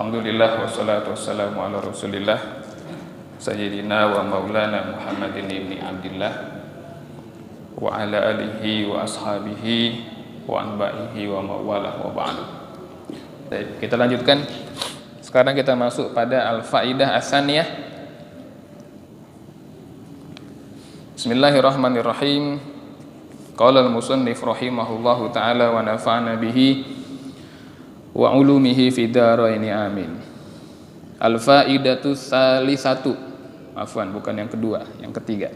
Alhamdulillah wassalatu wassalamu ala Rasulillah Sayyidina wa maulana Muhammadin ibni Abdillah wa ala alihi wa ashabihi wa anba'ihi wa mawalah wa ba'du. Baik, kita lanjutkan. Sekarang kita masuk pada al-faidah as-saniyah. Bismillahirrahmanirrahim. Qala al-musannif rahimahullahu ta'ala wa nafa'ana bihi wa ulumihi fid dharaini amin. Al-faidatu salisatu. Afwan, bukan yang kedua, yang ketiga.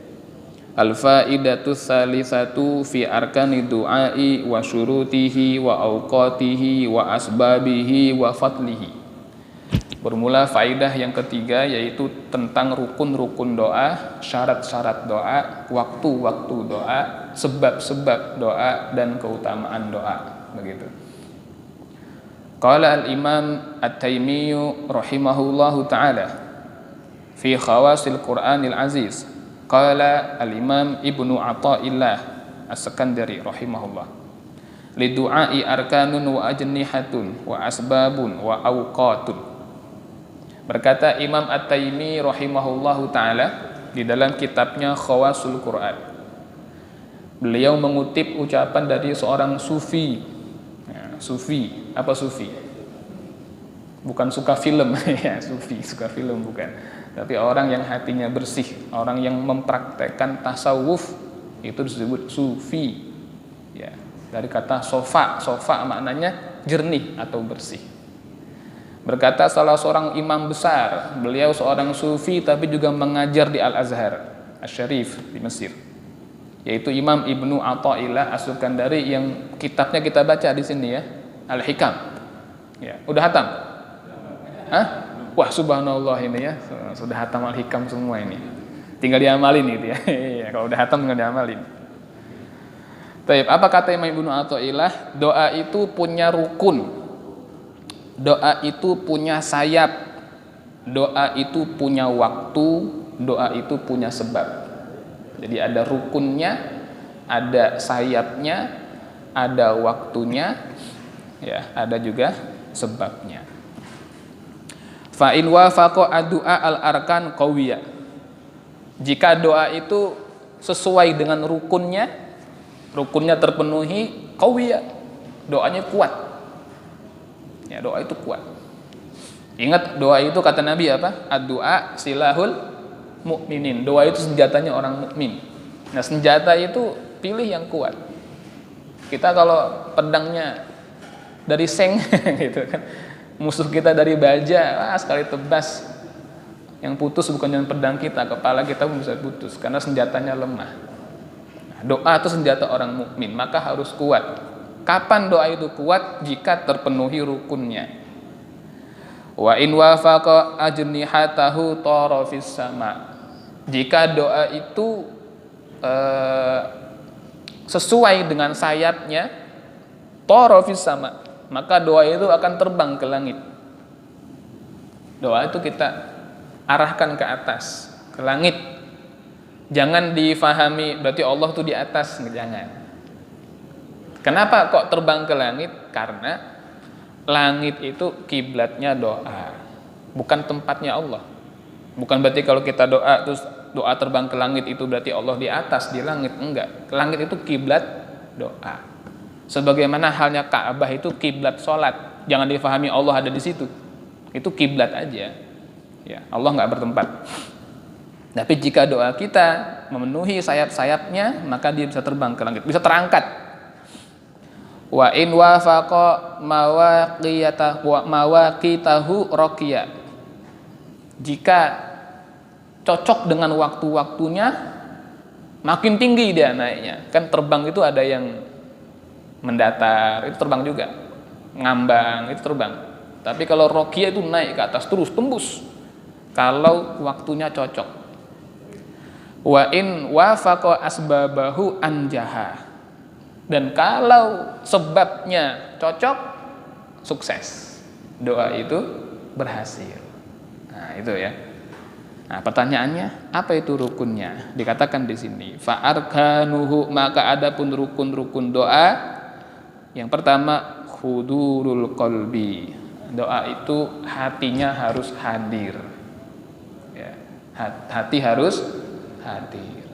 Al-faidatu salisatu fi arkani du'ai wa syurutihi wa awqatihi wa asbabihi wa fadlihi. Bermula faidah yang ketiga, yaitu tentang rukun-rukun doa, syarat-syarat doa, waktu-waktu doa, sebab-sebab doa, dan keutamaan doa. Begitu. Qala al-imam at-Taimiyyu rahimahullahu ta'ala fi khawasil Qur'anil Aziz. Qala al-imam Ibnu Athaillah as-Sakandari rahimahullah. Lidu'ai arkanun wa ajnihatun wa asbabun wa awqatun. Berkata Imam At-Taimi rahimahullahu ta'ala di dalam kitabnya Khawasul Quran. Beliau mengutip ucapan dari seorang sufi. Sufi, apa sufi? Bukan suka film ya, sufi, suka film bukan. Tapi orang yang hatinya bersih, orang yang mempraktekkan tasawuf, itu disebut sufi. Ya, dari kata sofa, sofa maknanya jernih atau bersih. Berkata salah seorang imam besar, beliau seorang sufi tapi juga mengajar di Al-Azhar Asy-Syarif di Mesir, yaitu Imam Ibnu Athaillah As-Sakandari, yang kitabnya kita baca di sini ya, Al-Hikam. Ya, udah hatam? Hah? Wah, subhanallah ini ya, sudah hatam Al-Hikam semua ini. Tinggal diamalin gitu ya. Kalau udah hatam tinggal diamalin. Baik, apa kata Imam Ibnu Athaillah? Doa itu punya rukun. Doa itu punya sayap. Doa itu punya waktu. Doa itu punya sebab. Jadi ada rukunnya, ada sayapnya, ada waktunya, ya, ada juga sebabnya. Fa in wafaqa addu'a al-arkan qawiyya. Jika doa itu sesuai dengan rukunnya, rukunnya terpenuhi, qawiyya, doanya kuat. Ya, doa itu kuat. Ingat, doa itu kata Nabi apa? Ad-du'a silahul mukminin. Doa itu senjatanya orang mukmin. Nah, senjata itu pilih yang kuat. Kita kalau pedangnya dari seng gitu kan, musuh kita dari baja, sekali tebas, yang putus bukan cuma pedang kita, kepala kita pun bisa putus karena senjatanya lemah. Nah, doa itu senjata orang mukmin, maka harus kuat. Kapan doa itu kuat? Jika terpenuhi rukunnya. Wa in wafaqa ajnihatahu tara fis sama. Jika doa itu sesuai dengan sayapnya, tara fis sama, maka doa itu akan terbang ke langit. Doa itu kita arahkan ke atas, ke langit. Jangan difahami berarti Allah itu di atas, jangan. Kenapa kok terbang ke langit? Karena langit itu kiblatnya doa, bukan tempatnya Allah. Bukan berarti kalau kita doa terus doa terbang ke langit itu berarti Allah di atas, di langit. Enggak. Langit itu kiblat doa. Sebagaimana halnya Ka'bah itu kiblat sholat. Jangan difahami Allah ada di situ. Itu kiblat aja. Ya, Allah enggak bertempat. Tapi jika doa kita memenuhi sayap-sayapnya, maka dia bisa terbang ke langit, bisa terangkat. Wa in wafaqa mawaqitahu raqiya. Jika cocok dengan waktu-waktunya, makin tinggi dia naiknya. Kan terbang itu ada yang mendatar, itu terbang juga. Ngambang, itu terbang. Tapi kalau raqiya itu naik ke atas terus, tembus. Kalau waktunya cocok. Wa in wafaqa asbabahu anjaha. Dan kalau sebabnya cocok, sukses. Doa itu berhasil. Nah, itu ya. Nah, pertanyaannya, apa itu rukunnya? Dikatakan di sini, fa arkanuhu, maka adapun rukun-rukun doa, yang pertama hudurul qalbi. Doa itu hatinya harus hadir. Ya, hati harus hadir.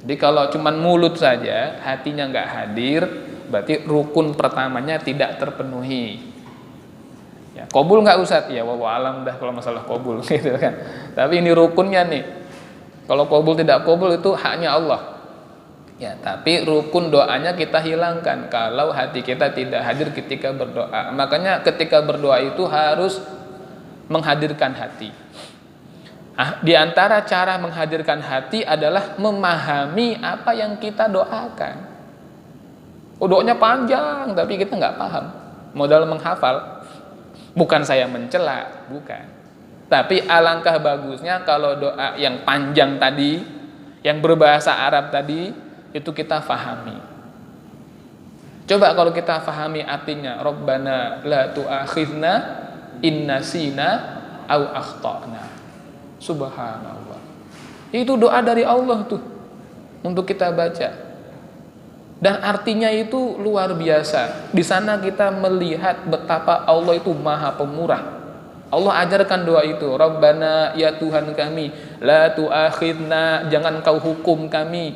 Jadi kalau cuman mulut saja, hatinya nggak hadir, berarti rukun pertamanya tidak terpenuhi. Ya, qabul nggak Ustaz? Ya wallahu alam dah kalau masalah qabul gitu kan. Tapi ini rukunnya nih. Kalau qabul tidak qabul itu haknya Allah. Ya, tapi rukun doanya kita hilangkan kalau hati kita tidak hadir ketika berdoa. Makanya ketika berdoa itu harus menghadirkan hati. Di antara cara menghadirkan hati adalah memahami apa yang kita doakan. Doanya panjang tapi kita nggak paham. Modal menghafal. Bukan saya mencela, bukan. Tapi alangkah bagusnya kalau doa yang panjang tadi, yang berbahasa Arab tadi, itu kita fahami. Coba kalau kita fahami artinya, Rabbana la tu'akhidna in nasina au akhtana. Subhanallah. Itu doa dari Allah tuh untuk kita baca. Dan artinya itu luar biasa. Di sana kita melihat betapa Allah itu Maha Pemurah. Allah ajarkan doa itu, Rabbana ya Tuhan kami, la tu'akhidna, jangan kau hukum kami,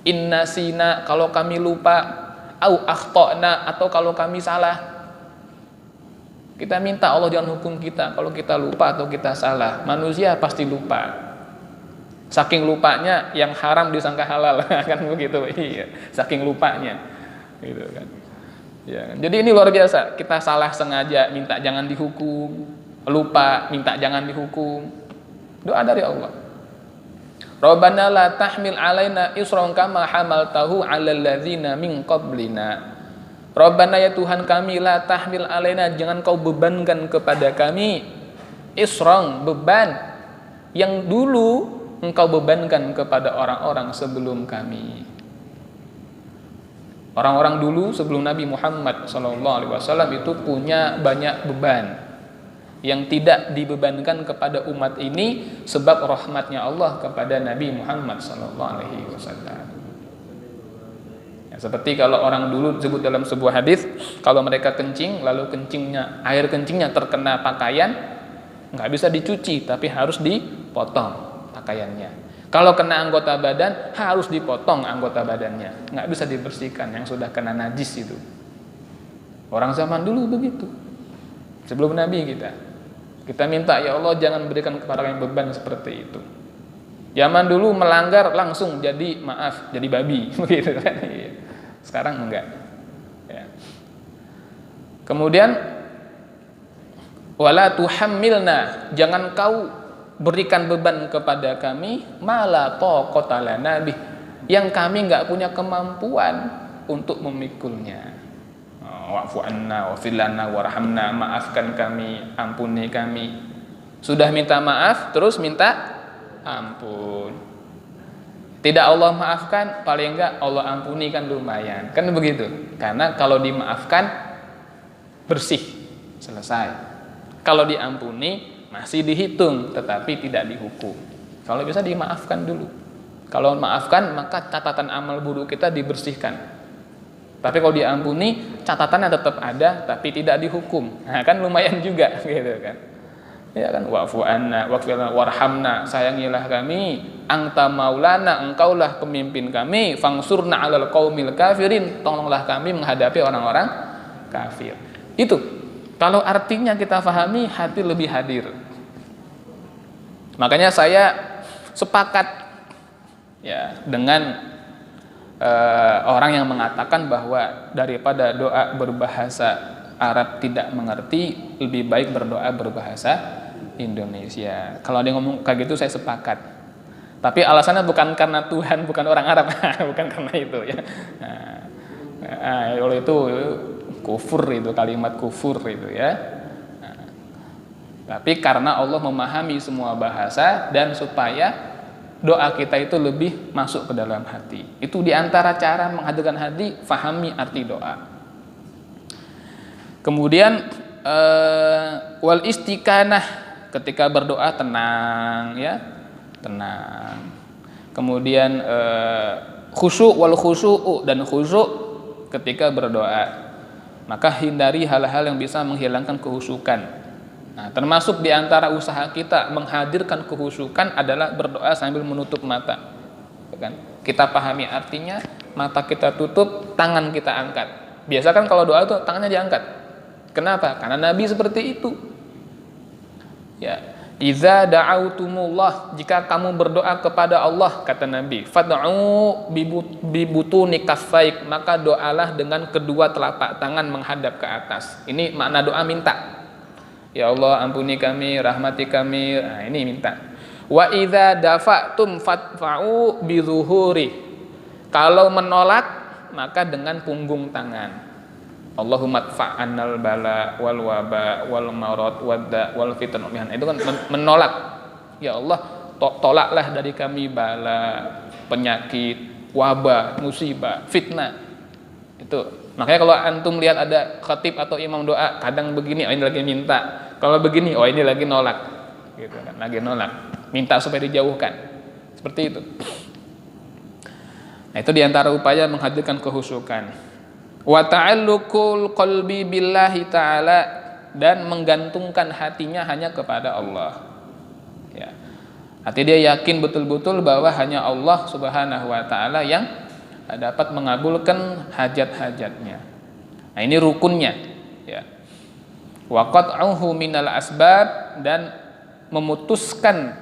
inna sina, kalau kami lupa, au akhtana, atau kalau kami salah. Kita minta Allah jangan hukum kita kalau kita lupa atau kita salah. Manusia pasti lupa. Saking lupanya yang haram disangka halal kan begitu. Iya, saking lupanya gitu kan. Ya, jadi ini luar biasa. Kita salah sengaja minta jangan dihukum, lupa minta jangan dihukum. Doa dari Allah. Rabbana la tahmil alaina isran kama hamaltahu 'alal ladzina min qablina. Rabbana ya Tuhan kami, la tahmil alaina, jangan kau bebankan kepada kami isran, beban yang dulu engkau bebankan kepada orang-orang sebelum kami. Orang-orang dulu sebelum Nabi Muhammad SAW itu punya banyak beban yang tidak dibebankan kepada umat ini sebab rahmatnya Allah kepada Nabi Muhammad SAW. Ya, seperti kalau orang dulu disebut dalam sebuah hadis, kalau mereka kencing lalu air kencingnya terkena pakaian, nggak bisa dicuci tapi harus dipotong pakaiannya. Kalau kena anggota badan harus dipotong anggota badannya, nggak bisa dibersihkan yang sudah kena najis itu. Orang zaman dulu begitu. Sebelum Nabi kita minta ya Allah jangan berikan kepada orang yang beban seperti itu. Zaman dulu melanggar langsung jadi jadi babi begitu kan. Sekarang enggak. Ya. Kemudian wala tuhammilna, jangan kau berikan beban kepada kami mala taqata lana bih, yang kami enggak punya kemampuan untuk memikulnya. Wa'fu anna wa'fir lana warhamna, maafkan kami, ampuni kami. Sudah minta maaf terus minta ampun. Tidak Allah maafkan, paling enggak Allah ampuni kan lumayan. Kan begitu. Karena kalau dimaafkan bersih, selesai. Kalau diampuni masih dihitung tetapi tidak dihukum. Kalau bisa dimaafkan dulu. Kalau maafkan maka catatan amal buruk kita dibersihkan. Tapi kalau diampuni catatannya tetap ada tapi tidak dihukum. Nah, kan lumayan juga gitu kan. Ya kan, wa'fu anna waghfir warhamna, sayangilah kami, anta maulana, engkaulah pemimpin kami, fangsurna 'alal qaumil kafirin, tolonglah kami menghadapi orang-orang kafir. Itu kalau artinya kita fahami, hati lebih hadir. Makanya saya sepakat ya dengan orang yang mengatakan bahwa daripada doa berbahasa Arab tidak mengerti, lebih baik berdoa berbahasa Indonesia. Kalau dia ngomong kayak gitu saya sepakat. Tapi alasannya bukan karena Tuhan, bukan orang Arab, bukan karena itu ya. Kalau itu kufur, itu kalimat kufur itu ya. Tapi karena Allah memahami semua bahasa dan supaya doa kita itu lebih masuk ke dalam hati. Itu diantara cara menghadirkan hati, fahami arti doa. Kemudian wal istiqanah, ketika berdoa tenang ya, tenang. Kemudian khusyuk wal khusyuk, dan khusyuk ketika berdoa. maka hindari hal-hal yang bisa menghilangkan kehusukan. Nah, termasuk di antara usaha kita menghadirkan kehusukan adalah berdoa sambil menutup mata. Kan? Kita pahami artinya, mata kita tutup, tangan kita angkat. Biasa kan kalau doa itu tangannya diangkat. Kenapa? Karena Nabi seperti itu. Ya, idza da'autumullah, jika kamu berdoa kepada Allah, kata Nabi, fad'u bibutuni kaffaik, maka doalah dengan kedua telapak tangan menghadap ke atas. Ini makna doa minta. Ya Allah, ampuni kami, rahmati kami. Nah, ini minta. Wa idza dafa'tum fadfa'u bizuhuri. Kalau menolak, maka dengan punggung tangan. Allahumma dfa'annal bala wal waba wal marad wadda wal fitan. Itu kan menolak. Ya Allah, tolaklah dari kami bala, penyakit, wabah, musibah, fitnah. Itu. Makanya kalau antum lihat ada khatib atau imam doa, kadang begini, oh ini lagi minta. Kalau begini, oh ini lagi nolak. Gitu kan, lagi nolak. Minta supaya dijauhkan. Seperti itu. Nah, itu diantara upaya menghadirkan kehusukan. Wa ta'alluqul qalbi billahi ta'ala, dan menggantungkan hatinya hanya kepada Allah. Ya. Hati dia yakin betul-betul bahwa hanya Allah Subhanahu wa taala yang dapat mengabulkan hajat-hajatnya. Nah, ini rukunnya, ya. Wa qat'uhu minal asbab, dan memutuskan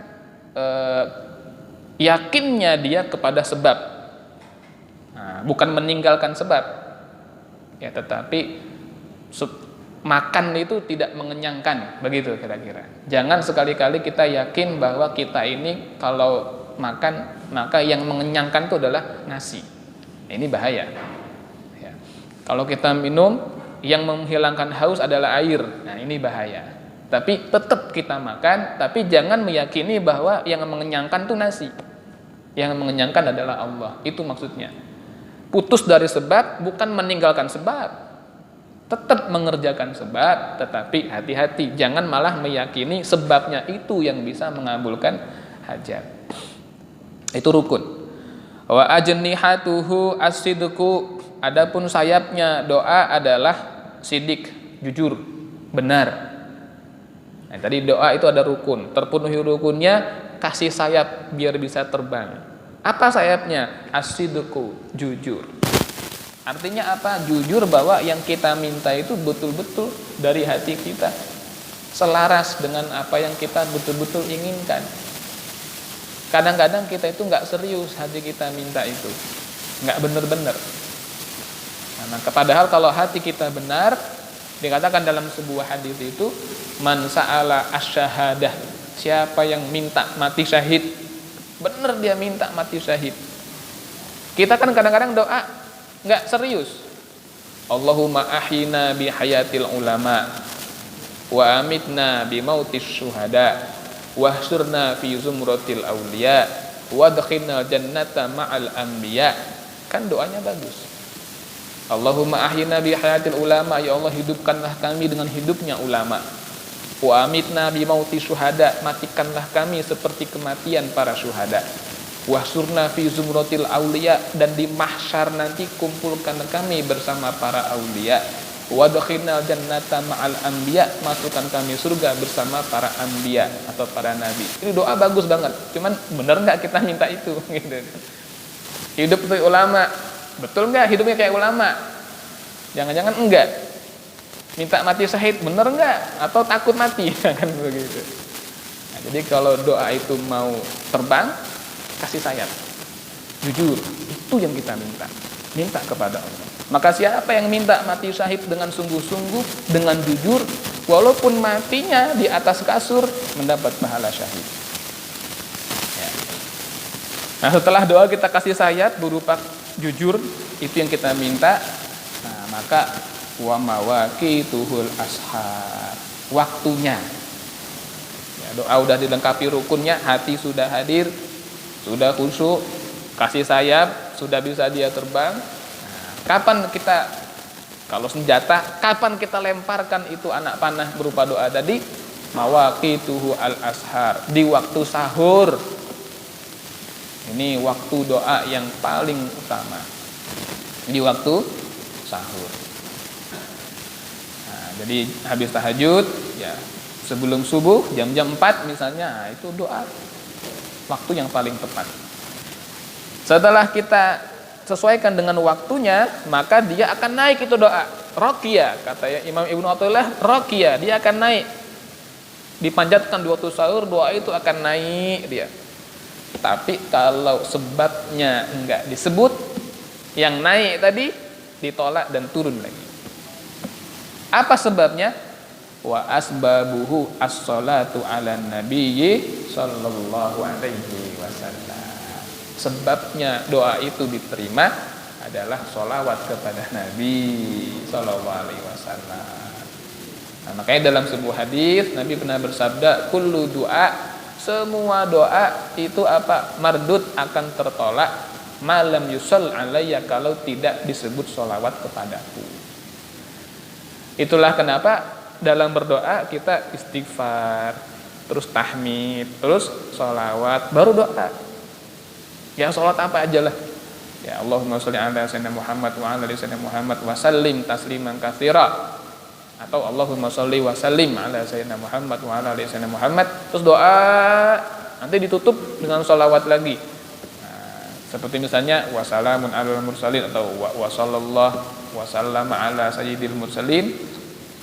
yakinnya dia kepada sebab. Nah, bukan meninggalkan sebab. Ya, tetapi makan itu tidak mengenyangkan, begitu kira-kira. Jangan sekali-kali kita yakin bahwa kita ini kalau makan maka yang mengenyangkan itu adalah nasi. Ini bahaya. Ya. Kalau kita minum, yang menghilangkan haus adalah air. Nah, ini bahaya. Tapi tetap kita makan, tapi jangan meyakini bahwa yang mengenyangkan itu nasi. Yang mengenyangkan adalah Allah. Itu maksudnya. Putus dari sebab, bukan meninggalkan sebab. Tetap mengerjakan sebab, tetapi hati-hati. Jangan malah meyakini sebabnya itu yang bisa mengabulkan hajat. Itu rukun. Wa ajnihatuhu as-sidqu, adapun sayapnya doa adalah sidik, jujur, benar. Nah, tadi doa itu ada rukun, terpenuhi rukunnya kasih sayap biar bisa terbang. Apa sayapnya? As-sidqu, jujur. Artinya apa? Jujur bahwa yang kita minta itu betul-betul dari hati kita, selaras dengan apa yang kita betul-betul inginkan. Kadang-kadang kita itu nggak serius hati kita minta itu, nggak benar-benar. Nah, padahal kalau hati kita benar, dikatakan dalam sebuah hadis itu, man sa'ala asyahadah, siapa yang minta mati syahid, benar dia minta mati syahid. Kita kan kadang-kadang doa nggak serius. Allahumma ahyina bi hayatil ulama wa amitna bi mautis syuhada wahsyurna fi zumratil awliya wadkhilna jannata ma'al anbiya. Kan doanya bagus. Allahumma ahyina bi hayatil ulama, ya Allah hidupkanlah kami dengan hidupnya ulama. Wa amitna bi mautis syuhada, matikanlah kami seperti kematian para syuhada. Wahsyurna fi zumratil awliya, dan di mahsyar nanti kumpulkan kami bersama para aulia. Wadkhilnal jannata ma'al anbiya, masukkan kami surga bersama para anbiya atau para nabi. Ini doa bagus banget. Cuman benar nggak kita minta itu? Gitu. Hidup seperti ulama, betul nggak hidupnya kayak ulama? Jangan-jangan enggak. Minta mati syahid, benar nggak? Atau takut mati? Kan begitu. Nah, jadi kalau doa itu mau terbang, kasih sayap, jujur, itu yang kita minta kepada Allah. Maka siapa yang minta mati syahid dengan sungguh-sungguh, dengan jujur, walaupun matinya di atas kasur, mendapat pahala syahid. Ya. Nah, setelah doa kita kasih sayap berupa jujur, itu yang kita minta. Nah, maka wa mawaqituhul ashar, waktunya. Ya, doa udah dilengkapi rukunnya, hati sudah hadir, sudah khusyuk, kasih sayap, sudah bisa dia terbang. Kapan kita, kalau senjata, kapan kita lemparkan itu anak panah berupa doa tadi? Mawaqituhu al-ashar, di waktu sahur. Ini waktu doa yang paling utama, di waktu sahur. Jadi habis tahajud, ya sebelum subuh jam-jam 4 misalnya, itu doa waktu yang paling tepat. Setelah kita sesuaikan dengan waktunya, maka dia akan naik itu doa. Raqiyah, kata Imam Ibnu Athaillah, raqiyah, dia akan naik. Dipanjatkan di waktu sahur, doa itu akan naik dia. Tapi kalau sebabnya enggak disebut, yang naik tadi ditolak dan turun lagi. Apa sebabnya? Wa asbabuhu as-salatu ala nabiyyi sallallahu alaihi wasallam. Sebabnya doa itu diterima adalah sholawat kepada Nabi sallallahu alaihi wasallam. Nah, makanya dalam sebuah hadis Nabi pernah bersabda, kullu doa, semua doa itu apa? Mardud, akan tertolak, malam yusol alayya, kalau tidak disebut sholawat kepadaku. Itulah kenapa dalam berdoa kita istighfar, terus tahmid, terus sholawat, baru doa. Ya sholat apa aja lah. Ya Allahumma sholli ala sayyidina Muhammad wa ala ali sayyidina Muhammad wa sallim tasliman katsira. Atau Allahumma sholli wa sallim ala sayyidina Muhammad wa ala ali sayyidina Muhammad. Terus doa, nanti ditutup dengan sholawat lagi. Nah, seperti misalnya wa salamun alal mursalin, atau wa sallallahu wa sallama ala sayyidil mursalin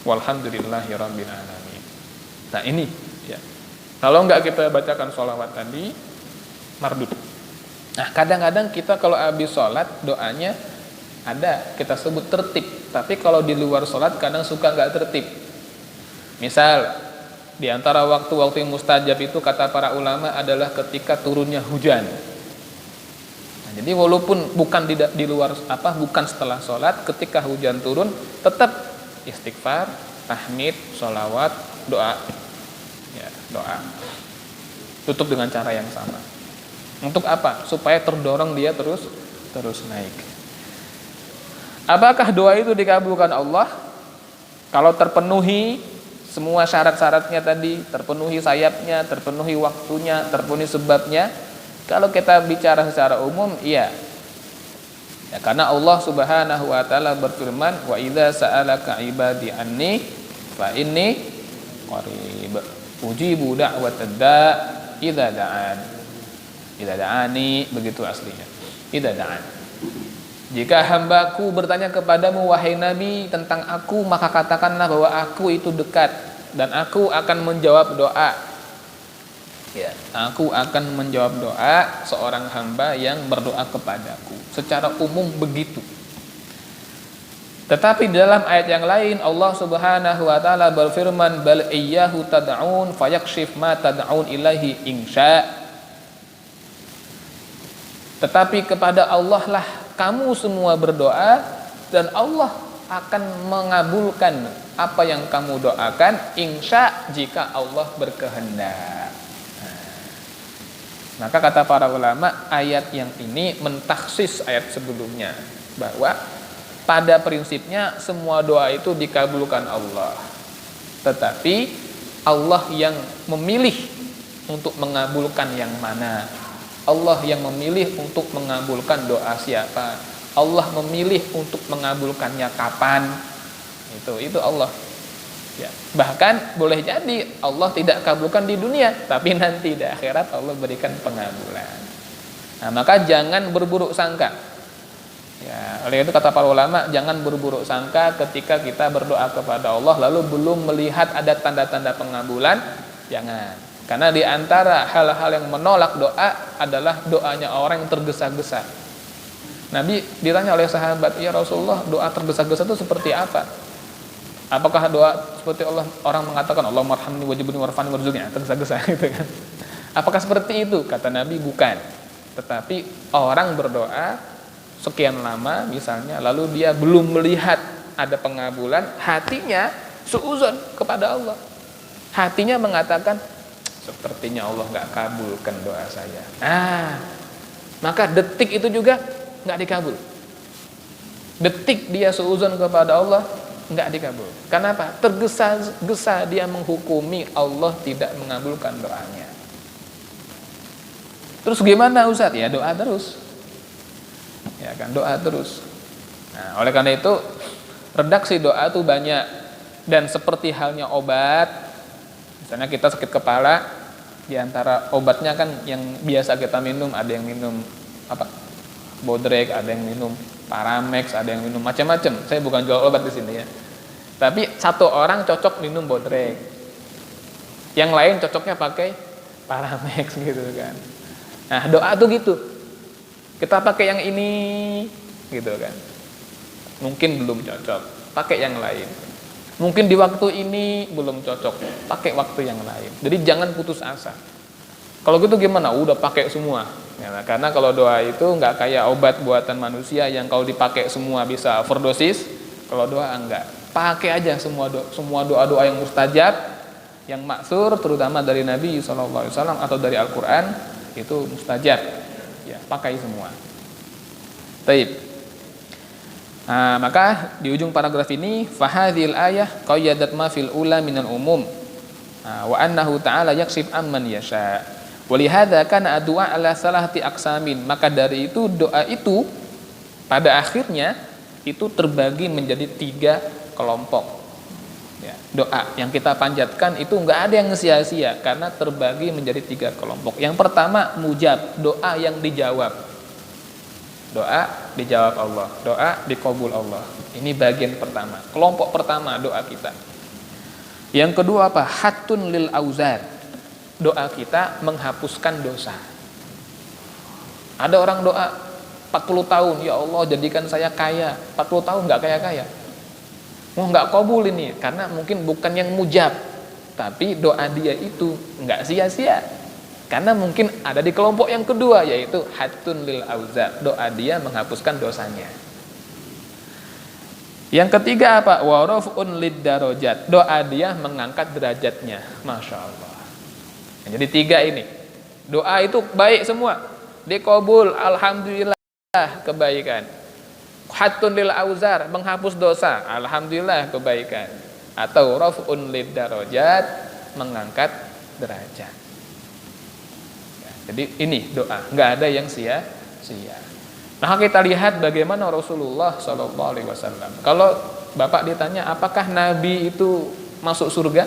walhamdulillahi rabbil alamin. Nah ini ya. Kalau enggak kita bacakan sholawat tadi, mardud. Nah kadang-kadang kita kalau habis sholat doanya ada kita sebut tertib, tapi kalau di luar sholat kadang suka nggak tertib. Misal di antara waktu-waktu yang mustajab itu kata para ulama adalah ketika turunnya hujan. Nah, jadi walaupun bukan di luar bukan setelah sholat, ketika hujan turun tetap istighfar, tahmid, sholawat, doa. Ya, doa. Tutup dengan cara yang sama. Untuk apa? Supaya terdorong dia terus naik. Apakah doa itu dikabulkan Allah? Kalau terpenuhi semua syarat-syaratnya tadi, terpenuhi sayapnya, terpenuhi waktunya, terpenuhi sebabnya. Kalau kita bicara secara umum, iya. Ya, karena Allah Subhanahu wa taala berfirman, "Wa idza sa'alaka 'ibadi anni fa inni qarib. Ujibu da'watad da' idza da'an." Idza da'ani, begitu aslinya. Idza da'an. Jika hambaku bertanya kepadamu wahai Nabi tentang aku, maka katakanlah bahwa aku itu dekat dan aku akan menjawab doa. Ya, aku akan menjawab doa seorang hamba yang berdoa kepadaku. Secara umum begitu. Tetapi dalam ayat yang lain Allah Subhanahu wa taala berfirman, bal iyyahu tad'un fayakshif ma tad'un ilaihi insya. Tetapi kepada Allah lah kamu semua berdoa dan Allah akan mengabulkan apa yang kamu doakan, insya, jika Allah berkehendak. Maka kata para ulama, ayat yang ini mentaksis ayat sebelumnya, bahwa pada prinsipnya semua doa itu dikabulkan Allah, tetapi Allah yang memilih untuk mengabulkan yang mana. Allah yang memilih untuk mengabulkan doa siapa. Allah memilih untuk mengabulkannya kapan. Itu Allah. Ya. Bahkan boleh jadi Allah tidak kabulkan di dunia, tapi nanti di akhirat Allah berikan pengabulan. Nah, maka jangan berburuk sangka. Ya, oleh itu kata para ulama, jangan berburuk sangka ketika kita berdoa kepada Allah lalu belum melihat ada tanda-tanda pengabulan. Jangan. Karena di antara hal-hal yang menolak doa adalah doanya orang yang tergesa-gesa. Nabi ditanya oleh sahabat, "Ya Rasulullah, doa tergesa-gesa itu seperti apa?" Apakah doa seperti orang mengatakan Allahumma arhamni wajibni warfani warzuqni, tergesa-gesa gitu kan? Apakah seperti itu? Kata Nabi, bukan. Tetapi orang berdoa sekian lama misalnya, lalu dia belum melihat ada pengabulan, hatinya suuzon kepada Allah. Hatinya mengatakan, sepertinya Allah nggak kabulkan doa saya. Maka detik itu juga nggak dikabul. Detik dia suuzon kepada Allah nggak dikabul. Kenapa? Tergesa-gesa dia menghukumi Allah tidak mengabulkan doanya. Terus gimana Ustaz? Ya doa terus. Ya kan, doa terus. Nah, oleh karena itu redaksi doa itu banyak. Dan seperti halnya obat, misalnya kita sakit kepala, di antara obatnya kan yang biasa kita minum, ada yang minum Bodrek, ada yang minum Paramex, ada yang minum macam-macam. Saya bukan jual obat di sini ya. Tapi satu orang cocok minum Bodrek, yang lain cocoknya pakai Paramex gitu kan. Nah, doa tuh gitu. Kita pakai yang ini gitu kan. Mungkin belum cocok, pakai yang lain. Mungkin di waktu ini belum cocok, pakai waktu yang lain. Jadi jangan putus asa. Kalau gitu gimana? Udah pakai semua. Ya, karena kalau doa itu nggak kayak obat buatan manusia yang kalau dipakai semua bisa overdosis. Kalau doa enggak. Pakai aja semua doa-doa yang mustajab, yang maksur, terutama dari Nabi SAW atau dari Al-Quran, itu mustajab. Ya, pakai semua. Taib. Nah, maka di ujung paragraf ini fahadhil ayah qayyadat ma fil ula minal umum wa annahu ta'ala yaksib amman yasha wa lihadza kana addu'a ala salahati aqsamin. Maka dari itu doa itu pada akhirnya itu terbagi menjadi 3 kelompok ya. Doa yang kita panjatkan itu enggak ada yang sia-sia karena terbagi menjadi 3 kelompok. Yang pertama mujab, doa yang dijawab. Doa dijawab Allah, doa dikabul Allah. Ini bagian pertama, kelompok pertama doa kita. Yang kedua apa? Hatun lil auzar. Doa kita menghapuskan dosa. Ada orang doa 40 tahun, ya Allah jadikan saya kaya. 40 tahun nggak kaya-kaya. Mau nggak kabul ini, karena mungkin bukan yang mujab, tapi doa dia itu nggak sia-sia. Karena mungkin ada di kelompok yang kedua, yaitu hatun lil auzar, doa dia menghapuskan dosanya. Yang ketiga apa? Wa raf'un lid darajat, doa dia mengangkat derajatnya. Masya Allah. Jadi 3 ini, doa itu baik semua, dikabul, alhamdulillah, kebaikan. Hatun lil auzar, menghapus dosa, alhamdulillah, kebaikan. Atau raf'un lid darajat, mengangkat derajat. Jadi ini doa, nggak ada yang sia-sia. Nah, kita lihat bagaimana Rasulullah SAW. Kalau Bapak ditanya, apakah Nabi itu masuk surga?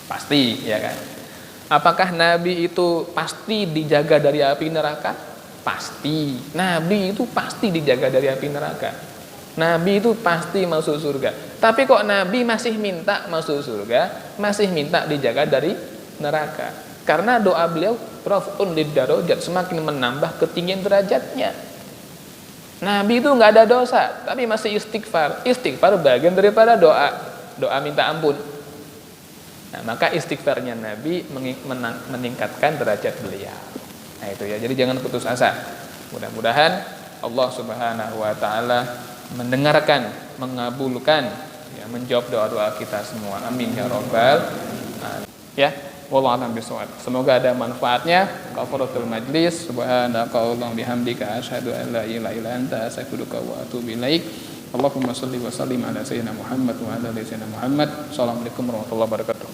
Pasti, ya kan? Apakah Nabi itu pasti dijaga dari api neraka? Pasti. Nabi itu pasti dijaga dari api neraka. Nabi itu pasti masuk surga. Tapi kok Nabi masih minta masuk surga, masih minta dijaga dari neraka? Karena doa beliau raf'un lid darajat, semakin menambah ketinggian derajatnya. Nabi itu nggak ada dosa, tapi masih istighfar. Istighfar bagian daripada doa minta ampun. Nah, maka istighfarnya Nabi meningkatkan derajat beliau. Nah, itu ya. Jadi jangan putus asa. Mudah-mudahan Allah Subhanahu wa taala mendengarkan, mengabulkan, ya, menjawab doa-doa kita semua. Amin ya rabbal alamin. Ya. Wallahu a'lam bishawab. Semoga ada manfaatnya. Kafaratul majlis. Subhanakallahumma bihamdika asyhadu an la ilaha illa anta astaghfiruka wa atubu ilaik. Allahumma shalli wa sallim ala sayyidina Muhammad wa ala ali sayyidina Muhammad. Assalamualaikum warahmatullahi wabarakatuh.